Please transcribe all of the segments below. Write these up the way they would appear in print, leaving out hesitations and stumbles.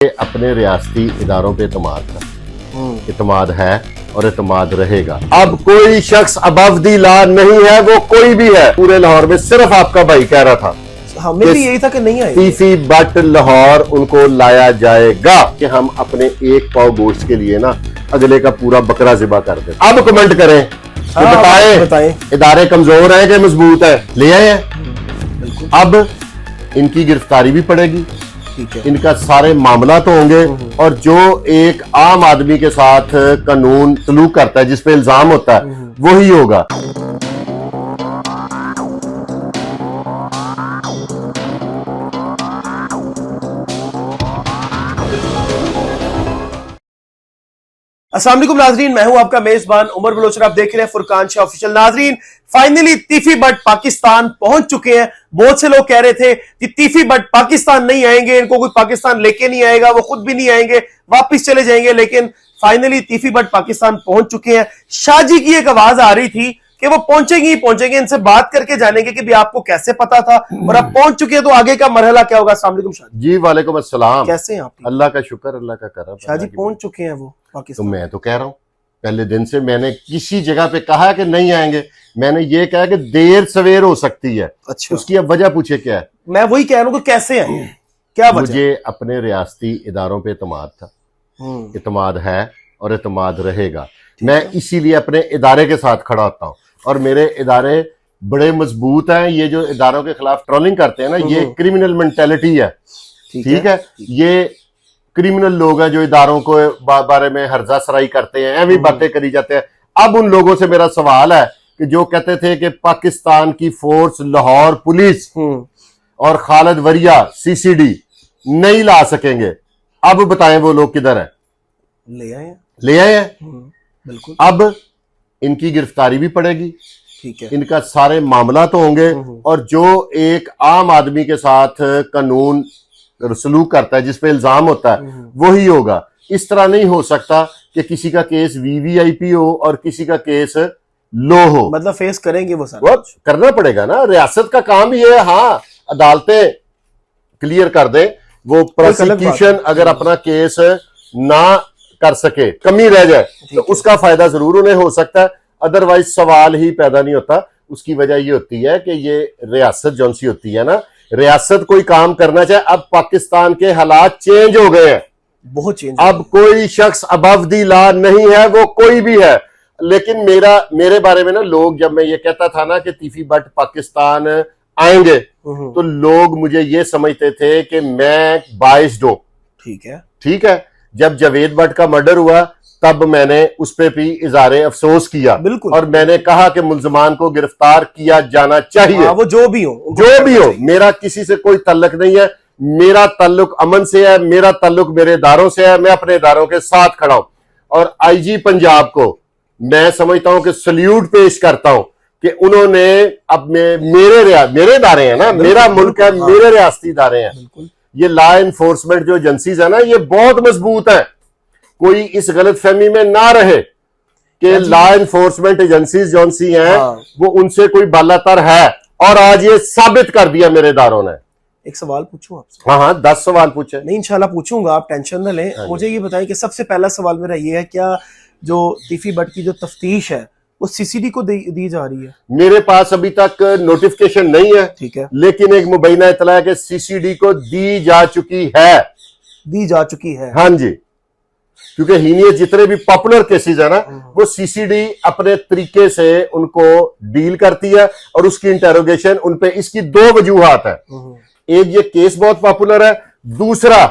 अपने रियासती इदारों पे इतमाद था, इतमाद है और इतमाद रहेगा। अब कोई शख्स अबव दी लॉ नहीं है, वो कोई भी है पूरे लाहौर में। सिर्फ आपका भाई कह रहा था, हमें भी यही था कि नहीं आए। तीफी बट लाहौर उनको लाया जाएगा कि हम अपने एक पाव गोश्त के लिए ना अगले का पूरा बकरा ज़िबा कर दें। अब कमेंट करें कि बताएं इदारे कमजोर है कि मजबूत है। ले आए हैं, अब इनकी गिरफ्तारी भी पड़ेगी, इनका सारे मामला तो होंगे, और जो एक आम आदमी के साथ कानून सलूक करता है, जिस पे इल्जाम होता है, वही होगा। अस्सलाम वालेकुम नाजरीन, मैं हूं आपका मेजबान उमर बलोच। आप देख रहे हैं फुरकान शाह ऑफिशियल। नाजरीन, फाइनली तीफी बट पाकिस्तान पहुंच चुके हैं। बहुत से लोग कह रहे थे कि तीफी बट पाकिस्तान नहीं आएंगे, इनको कोई पाकिस्तान लेके नहीं आएगा, वो खुद भी नहीं आएंगे, वापिस चले जाएंगे। लेकिन फाइनली तीफी बट पाकिस्तान पहुंच चुके हैं। शाहजी की एक आवाज आ रही थी कि वो पहुंचेंगे ही पहुंचेंगे, इनसे बात करके जानेंगे कि भी आपको कैसे पता था, और अब पहुंच चुके हैं तो आगे का मरहला क्या होगा। अस्सलाम वालेकुम शाहजी। जी वालेकुम अस्सलाम। कैसे हैं आप? अल्लाह का शुक्र, अल्लाह का करम। शाहजी पहुंच चुके हैं वो तो पाकिस्तान। मैं तो कह रहा हूं, पहले दिन से मैंने किसी जगह पे कहा कि नहीं आएंगे, मैंने ये कहा कि देर सवेर हो सकती है। अच्छा, उसकी अब वजह पूछे क्या है? मैं वही कह रहा हूं कि कैसे आए हैं, क्या वजह? मुझे अपने रियासती इदारों पे इतमाद था, इतमाद है और इतमाद रहेगा। मैं इसीलिए अपने इदारे के साथ खड़ा होता हूं, और मेरे इदारे बड़े मजबूत हैं। ये जो इदारों के खिलाफ ट्रोलिंग करते हैं ना, ये क्रिमिनल मेंटेलिटी है। ठीक है, ये क्रिमिनल लोग हैं जो इदारों को बारे में हर्जा सराई करते हैं, ऐसी बातें करी जाते हैं। अब उन लोगों से मेरा सवाल है कि जो कहते थे कि पाकिस्तान की फोर्स लाहौर पुलिस और खालिद वरिया सीसीडी नहीं ला सकेंगे, अब बताएं वो लोग किधर है? ले आए हैं, बिल्कुल। अब इनकी गिरफ्तारी भी पड़ेगी, ठीक है, इनका सारे मामला तो होंगे, और जो एक आम आदमी के साथ कानून सलूक करता है, जिस पे इल्जाम होता है, वही होगा। इस तरह नहीं हो सकता कि किसी का केस वीवीआईपी हो और किसी का केस लो हो। मतलब फेस करेंगे वो सारा। वो करना पड़ेगा ना, रियासत का काम ही है। हाँ, अदालतें क्लियर कर दे, वो प्रोसिक्यूशन अगर अपना केस ना कर सके, कमी रह जाए, तो उसका फायदा जरूर उन्हें हो सकता है, अदरवाइज सवाल ही पैदा नहीं होता। उसकी वजह ये होती है कि ये रियासत जौन सी होती है ना, रियासत कोई काम करना चाहे, अब पाकिस्तान के हालात चेंज हो गए हैं, बहुत चेंज। अब कोई शख्स अबव दी लॉ नहीं है, वो कोई भी है। लेकिन मेरे बारे में ना, लोग, जब मैं ये कहता था ना कि तीफी बट पाकिस्तान आएंगे, तो लोग मुझे ये समझते थे कि मैं बाइस्ड हूं। ठीक है, जब जावेद भट्ट का मर्डर हुआ, तब मैंने उस पर भी इज़हारे अफसोस किया, बिल्कुल, और मैंने कहा कि मुल्जमान को गिरफ्तार किया जाना चाहिए। वो जो भी हो, मेरा किसी से कोई तल्लुक नहीं है, मेरा तल्लुक अमन से है, मेरा तल्लुक मेरे इदारों से है। मैं अपने इदारों के साथ खड़ा हूं, और आईजी पंजाब को मैं समझता हूं कि सल्यूट पेश करता हूं कि उन्होंने अब मेरे इदारे हैं ना, मेरा मुल्क है, मेरे रियासती इदारे हैं, ये लॉ एनफोर्समेंट जो एजेंसीज है ना, ये बहुत मजबूत है। कोई इस गलत फहमी में ना रहे कि लॉ एनफोर्समेंट एजेंसीज जौन सी हैं, वो उनसे कोई बालातर है, और आज ये साबित कर दिया मेरे इदारों ने। एक सवाल पूछूं आपसे? हाँ, 10 सवाल पूछे। नहीं, इंशाल्लाह पूछूंगा, आप टेंशन न लें। मुझे ये बताएं कि सबसे पहला सवाल मेरा ये है, क्या जो तीफी बट की जो तफ्तीश है वो सीसीडी को दी जा रही है? मेरे पास अभी तक नोटिफिकेशन नहीं है, ठीक है, लेकिन एक मुबैना इतला है कि सीसीडी को दी जा चुकी है। हाँ जी, क्योंकि हीनियस जितने भी पॉपुलर केसेस है ना, वो सीसीडी अपने तरीके से उनको डील करती है, और उसकी इंटेरोगेशन उन पे, इसकी 2 वजूहात है। एक, ये केस बहुत पॉपुलर है, दूसरा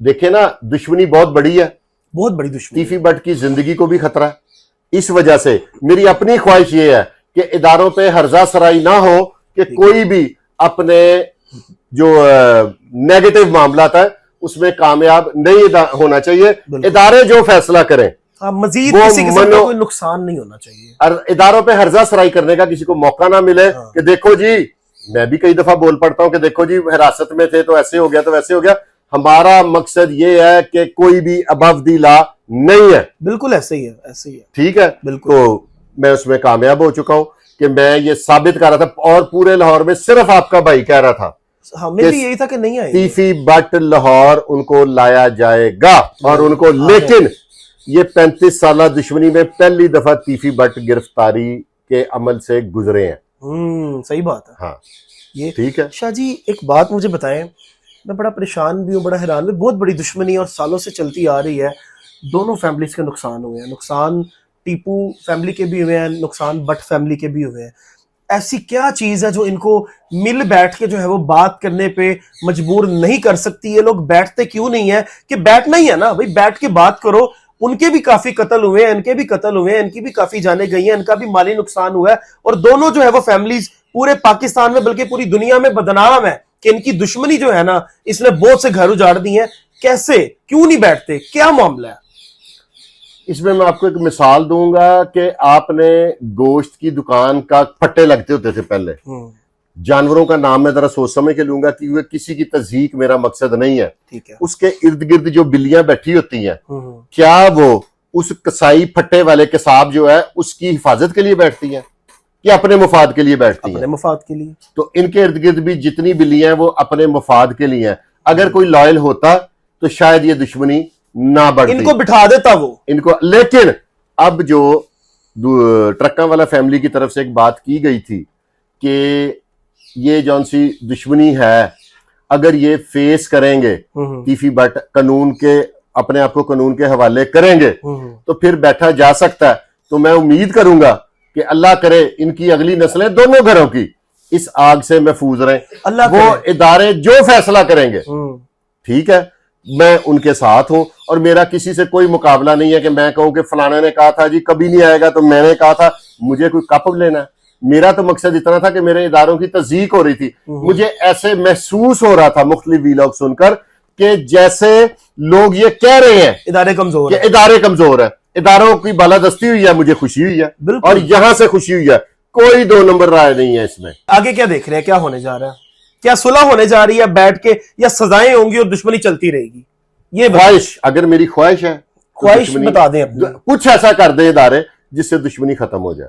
देखे ना, दुश्मनी बहुत बड़ी है, बहुत बड़ी दुश्मनी। तीफी बट की जिंदगी को भी खतरा है। इस वजह से मेरी अपनी ख्वाहिश ये है कि इदारों पे हर्जा सराई ना हो, कि कोई भी अपने जो नेगेटिव मामला है उसमें कामयाब नहीं होना चाहिए। इदारे जो फैसला करें, मजीद किसी किस्म का कोई नुकसान नहीं होना चाहिए, और इदारों पे हर्जा सराई करने का किसी को मौका ना मिले। कि देखो जी, मैं भी कई दफा बोल पड़ता हूं कि देखो जी, हिरासत में थे तो ऐसे हो गया, तो वैसे हो गया। हमारा मकसद ये है कि कोई भी अबव दी लॉ नहीं है। बिल्कुल ऐसे ही है। ठीक है, बिल्कुल। तो मैं उसमें कामयाब हो चुका हूं कि मैं ये साबित कर रहा था, और पूरे लाहौर में सिर्फ आपका भाई कह रहा था हमें भी यही था कि नहीं आएंगे। तीफी बट लाहौर उनको लाया जाएगा और उनको, लेकिन ये 35 साल दुश्मनी में पहली दफा तीफी बट गिरफ्तारी के अमल से गुजरे हैं। सही बात है। हाँ, ये ठीक है। शाह जी एक बात मुझे बताएं, मैं बड़ा परेशान भी हूँ, बड़ा हैरान भी। बहुत बड़ी दुश्मनी और सालों से चलती आ रही है, दोनों फैमिलीज के नुकसान हुए हैं। नुकसान टीपू फैमिली के भी हुए हैं, नुकसान बट फैमिली के भी हुए हैं। ऐसी क्या चीज है जो इनको मिल बैठ के जो है वो बात करने पे मजबूर नहीं कर सकती? ये लोग बैठते क्यों नहीं है? कि बैठना ही है ना भाई, बैठ के बात करो। उनके भी काफी कत्ल हुए हैं, इनके भी कत्ल हुए हैं, इनकी भी काफी जाने गई हैं, इनका भी माली नुकसान हुआ है, और दोनों जो है वो फैमिलीज पूरे पाकिस्तान में बल्कि पूरी दुनिया में बदनाम है कि इनकी दुश्मनी जो है ना, इसने बहुत से घर उजाड़ दिए हैं। कैसे, क्यों नहीं बैठते, क्या मामला है? इसमें मैं आपको एक मिसाल दूंगा कि आपने गोश्त की दुकान का फट्टे लगते होते थे पहले। जानवरों का नाम मैं जरा सोच समझ के लूंगा कि किसी की तज़हीक मेरा मकसद नहीं है। ठीक है। उसके इर्द गिर्द जो बिल्लियां बैठी होती हैं, क्या वो उस कसाई फट्टे वाले कसाब जो है उसकी हिफाजत के लिए बैठती हैं या अपने मुफाद के लिए बैठती हैं? अपने मुफाद के लिए। तो इनके इर्द गिर्द भी जितनी बिल्लियां हैं वो अपने मुफाद के लिए हैं। अगर कोई लॉयल होता तो शायद ये दुश्मनी ना बढ़ती, इनको बिठा देता वो इनको। लेकिन अब जो ट्रक्का वाला फैमिली की तरफ से एक बात की गई थी कि ये जौन सी दुश्मनी है, अगर ये फेस करेंगे तीफी बट कानून के, अपने आप को कानून के हवाले करेंगे तो फिर बैठा जा सकता है। तो मैं उम्मीद करूंगा कि अल्लाह करे इनकी अगली नस्लें दोनों घरों की इस आग से महफूज रहें। अल्लाह वो इदारे जो फैसला करेंगे, ठीक है, मैं उनके साथ हूं और मेरा किसी से कोई मुकाबला नहीं है कि मैं कहूं कि फलाने ने कहा था जी कभी नहीं आएगा तो मैंने कहा था। मुझे कोई कप लेना है? मेरा तो मकसद इतना था कि मेरे इदारों की तस्दीक हो रही थी। मुझे ऐसे महसूस हो रहा था मुख्तलिफ वीलॉग सुनकर कि जैसे लोग ये कह रहे हैं इदारे कमजोर है, इदारे कमजोर है, इदारों की बालादस्ती हुई है। मुझे खुशी हुई है और यहां से खुशी हुई है, कोई दो नंबर राय नहीं है इसमें। आगे क्या देख रहे हैं, क्या होने जा रहा है? क्या सुलह होने जा रही है बैठ के, या सजाएं होंगी और दुश्मनी चलती रहेगी? ये ख्वाहिश, अगर मेरी ख्वाहिश है, ख्वाहिश बता दें अपनी। कुछ ऐसा कर दे इदारे जिससे दुश्मनी खत्म हो जाए।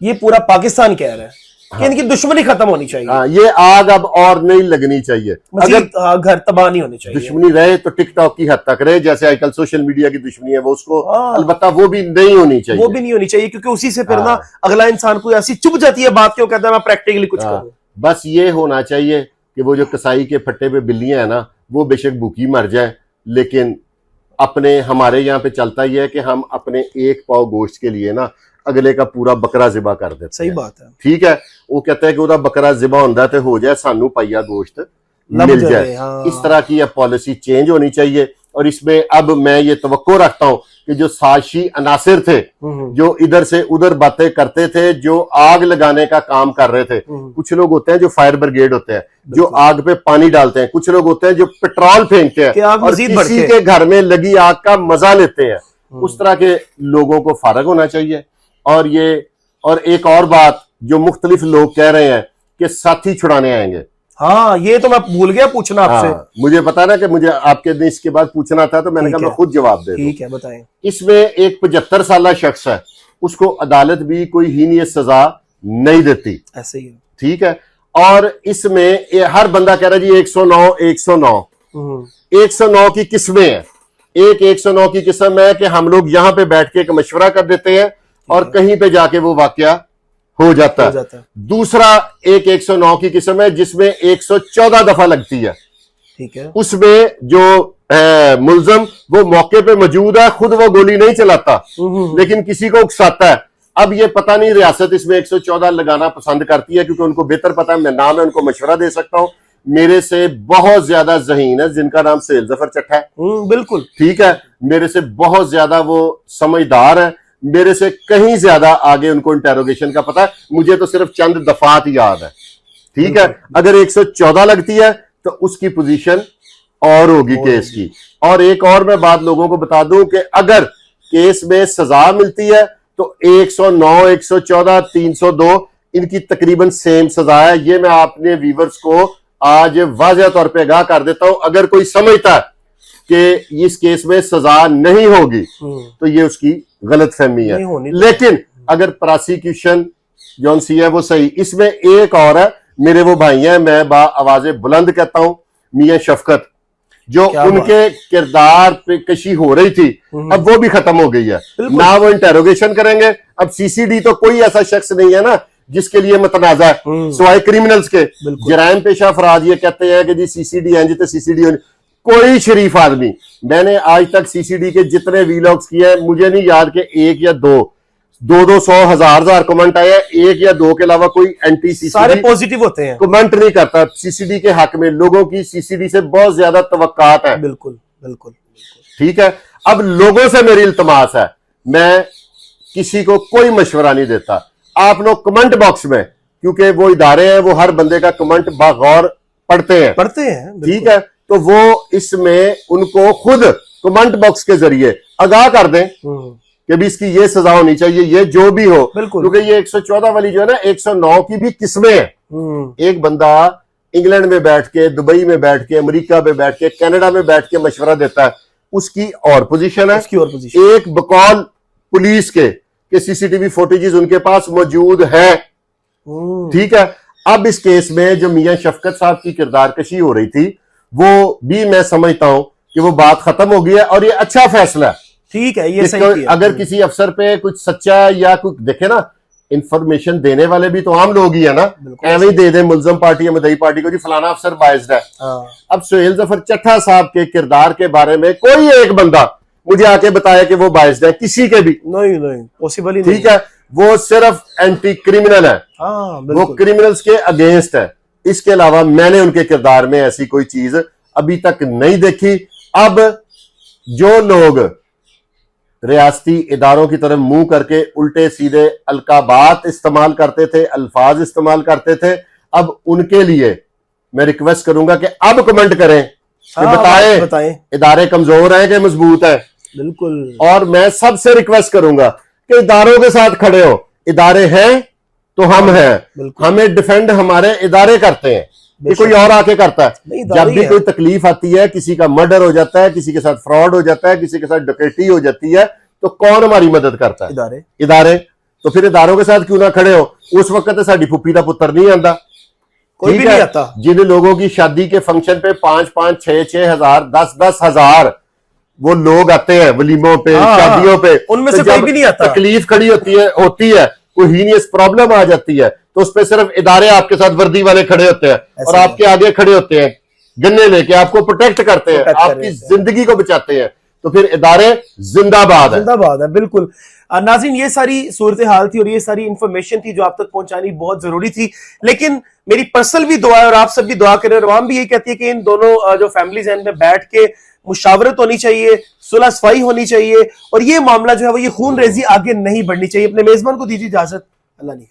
ये पूरा पाकिस्तान कह रहा है कि इनकी दुश्मनी खत्म होनी चाहिए। ये आग अब और नहीं लगनी चाहिए। अगर घर तबाह नहीं होने चाहिए। दुश्मनी रहे तो टिकटॉक की हद तक रहे, जैसे आजकल सोशल मीडिया की दुश्मनी है वो, उसको अलबत्ता वो भी नहीं होनी चाहिए। वो भी नहीं होनी चाहिए, क्योंकि उसी से फिर ना अगला इंसान को ऐसी चुभ जाती है बात, क्यों कहता है मैं प्रैक्टिकली कुछ करूं। बस ये होना चाहिए कि वो जो कसाई के फट्टे पे बिल्लियां है ना, वो बेशक भूखी मर जाए, लेकिन अपने, हमारे यहाँ पे चलता ही है कि हम अपने एक पाव गोश्त के लिए ना अगले का पूरा बकरा जिबा कर देते हैं। सही बात है, ठीक है। वो कहता है कि उदा बकरा जिबा होता तो हो जाए, सानू पाइया गोश्त मिल जाए। हाँ। इस तरह की यह पॉलिसी चेंज होनी चाहिए। और इसमें अब मैं ये तवक्को रखता हूं कि जो साजिशी अनासिर थे, जो इधर से उधर बातें करते थे, जो आग लगाने का काम कर रहे थे, कुछ लोग होते हैं जो फायर ब्रिगेड होते हैं, जो आग पे पानी डालते हैं, कुछ लोग होते हैं जो पेट्रोल फेंकते हैं और किसी के घर में लगी आग का मजा लेते हैं। उस तरह के लोगों को फारग होना चाहिए। और एक और बात जो मुख्तलिफ लोग कह रहे हैं कि साथी छुड़ाने आएंगे। हाँ, ये तो मैं भूल गया पूछना आपसे। मुझे पता ना कि मुझे आपके दिन इसके बाद पूछना था, तो मैंने कहा मैं खुद जवाब दे दूं। ठीक है, बताएं। इसमें एक 75 साल शख्स है, उसको अदालत भी कोई हीनियत सजा नहीं देती। ऐसे ही, ठीक है। और इसमें हर बंदा कह रहा है जी 109 109 109 की किस्में हैं। एक 109 की किस्म है कि हम लोग यहां पे बैठ के एक मशवरा कर देते हैं और कहीं पे जाके वो वाकया हो जाता है। दूसरा एक 109 की किस्म है जिसमें 114 दफा लगती है। ठीक है। उसमें जो मुलजम वो मौके पे मौजूद है, खुद वो गोली नहीं चलाता लेकिन किसी को उकसाता है। अब ये पता नहीं रियासत इसमें 114 लगाना पसंद करती है क्योंकि उनको बेहतर पता है, मैं नाम है उनको मशवरा दे सकता हूं। मेरे से बहुत ज्यादा जहीन है जिनका नाम सेल जफर चट्टा है। बिल्कुल ठीक है। मेरे से बहुत ज्यादा वो समझदार है, मेरे से कहीं ज्यादा आगे उनको इंटेरोगेशन का पता है। मुझे तो सिर्फ चंद दफात याद है। ठीक है। अगर 114 लगती है तो उसकी पोजीशन और होगी केस की। और एक और मैं बात लोगों को बता दूं कि अगर केस में सजा मिलती है तो 109 114 302 इनकी तकरीबन सेम सजा है। ये मैं अपने व्यूअर्स को आज वाज़ेह तौर पे आगाह कर देता हूं। अगर कोई समझता है कि इस केस में सजा नहीं होगी तो ये उसकी गलत फहमी है। लेकिन अगर प्रोसिक्यूशन जौन सी है वो सही। इसमें एक और है, मेरे वो भाई हैं, मैं बा आवाजें बुलंद कहता हूं, मियां शफकत, जो क्या उनके किरदार पे कशी हो रही थी, अब वो भी खत्म हो गई है ना। वो इंटेरोगेशन करेंगे। अब सीसीडी तो कोई ऐसा शख्स नहीं है ना जिसके लिए मतनाजा है, सिवाय क्रिमिनल्स के। जराइम पेशा अफराद ये कहते हैं कि जी सीसीडी है जी, तो सीसीडी कोई शरीफ आदमी, मैंने आज तक सीसीडी के जितने वीलॉग्स किए हैं, मुझे नहीं याद कि एक या दो 100 हजार कमेंट आया, एक या दो के अलावा कोई एंटी सीसीडी, सारे पॉजिटिव होते हैं, कमेंट नहीं करता सीसीडी के हक में। लोगों की सीसीडी से बहुत ज्यादा तवक्कात है। बिल्कुल बिल्कुल ठीक है। अब लोगों से मेरी इल्तमास है, मैं किसी को कोई मशवरा नहीं देता, आप लोग कमेंट बॉक्स में, क्योंकि वो इदारे हैं, वो हर बंदे का कमेंट बागौर पढ़ते हैं। ठीक है, तो वो इसमें उनको खुद कमेंट बॉक्स के जरिए आगाह कर दें कि भी इसकी ये सजा होनी चाहिए, ये जो भी हो। क्योंकि ये 114 वाली जो है ना, 109 की भी किस्में हैं। एक बंदा इंग्लैंड में बैठ के, दुबई में बैठ के, अमेरिका में बैठ के, कनाडा में बैठ के मशवरा देता है, उसकी और पोजीशन है, उसकी और पोजीशन। एक बकौल पुलिस के सीसीटीवी फुटेजेस उनके पास मौजूद है। ठीक है। अब इस केस में जो मियां शफकत साहब की किरदार कशी हो रही थी, वो भी मैं समझता हूं कि वो बात खत्म हो गई है और ये अच्छा फैसला है। ठीक है, ये सही किया। अगर किसी अफसर पे कुछ सच्चा या कुछ देखे ना, इंफॉर्मेशन देने वाले भी तो आम लोग ही है ना, ऐਵੇਂ ही दे दे मुलजम पार्टी या मदई पार्टी को जी फलाना अफसर बाइज्ड है। अब सुहेल जफर चट्टा साहब के किरदार के बारे में कोई एक बंदा मुझे आके बताया कि वो बाइज्ड है, किसी के भी नहीं पॉसिबल ही नहीं। ठीक है, वो सिर्फ एंटी क्रिमिनल है, वो क्रिमिनल्स के अगेंस्ट है। इसके अलावा मैंने उनके किरदार में ऐसी कोई चीज अभी तक नहीं देखी। अब जो लोग रियासती इदारों की तरफ मुंह करके उल्टे सीधे अलकाबात इस्तेमाल करते थे, अल्फाज इस्तेमाल करते थे, अब उनके लिए मैं रिक्वेस्ट करूंगा कि अब कमेंट करें कि बताएं इदारे कमजोर हैं कि मजबूत है। बिल्कुल। और मैं सबसे रिक्वेस्ट करूंगा कि इदारों के साथ खड़े हो। इदारे हैं तो हम हैं, हमें डिफेंड हमारे इदारे करते हैं, ये कोई और आके करता है। जब भी कोई तकलीफ आती है, किसी का मर्डर हो जाता है, किसी के साथ फ्रॉड हो जाता है, किसी के साथ डकैती हो जाती है, तो कौन हमारी मदद करता है? इदारे। तो फिर इदारों के साथ क्यों ना खड़े हो? उस वक्त साडी फुप्पी का पुत्र नहीं आता, कोई भी नहीं आता। जिन लोगों की शादी के फंक्शन पे 5-5, 6-6 हजार, 10-10 हजार वो लोग आते हैं वलीमों पे, शादियों पे, उनमें से कोई भी नहीं आता। तकलीफ खड़ी होती है, कोई हीनियस प्रॉब्लम आ जाती है, तो उस पर सिर्फ इदारे आपके साथ वर्दी वाले खड़े होते हैं और आपके आगे खड़े होते हैं गन्ने लेके, आपको प्रोटेक्ट करते हैं, आपकी जिंदगी को बचाते हैं। तो फिर इदारे जिंदाबाद है। बिल्कुल। नाज़रीन, ये सारी सूरत हाल थी और ये सारी इंफॉर्मेशन थी जो आप तक पहुंचानी बहुत जरूरी थी। लेकिन मेरी पर्सनल भी दुआ है और आप सब भी दुआ करें, और आवाम भी यही कहती है कि इन दोनों जो फैमिलीज हैं इनमें बैठ के मुशावरत होनी चाहिए, सुलह सफाई होनी चाहिए, और ये मामला जो है वो ये खून रेजी आगे नहीं बढ़नी चाहिए। अपने मेजबान को दीजिए इजाजत। अल्लाह नहीं।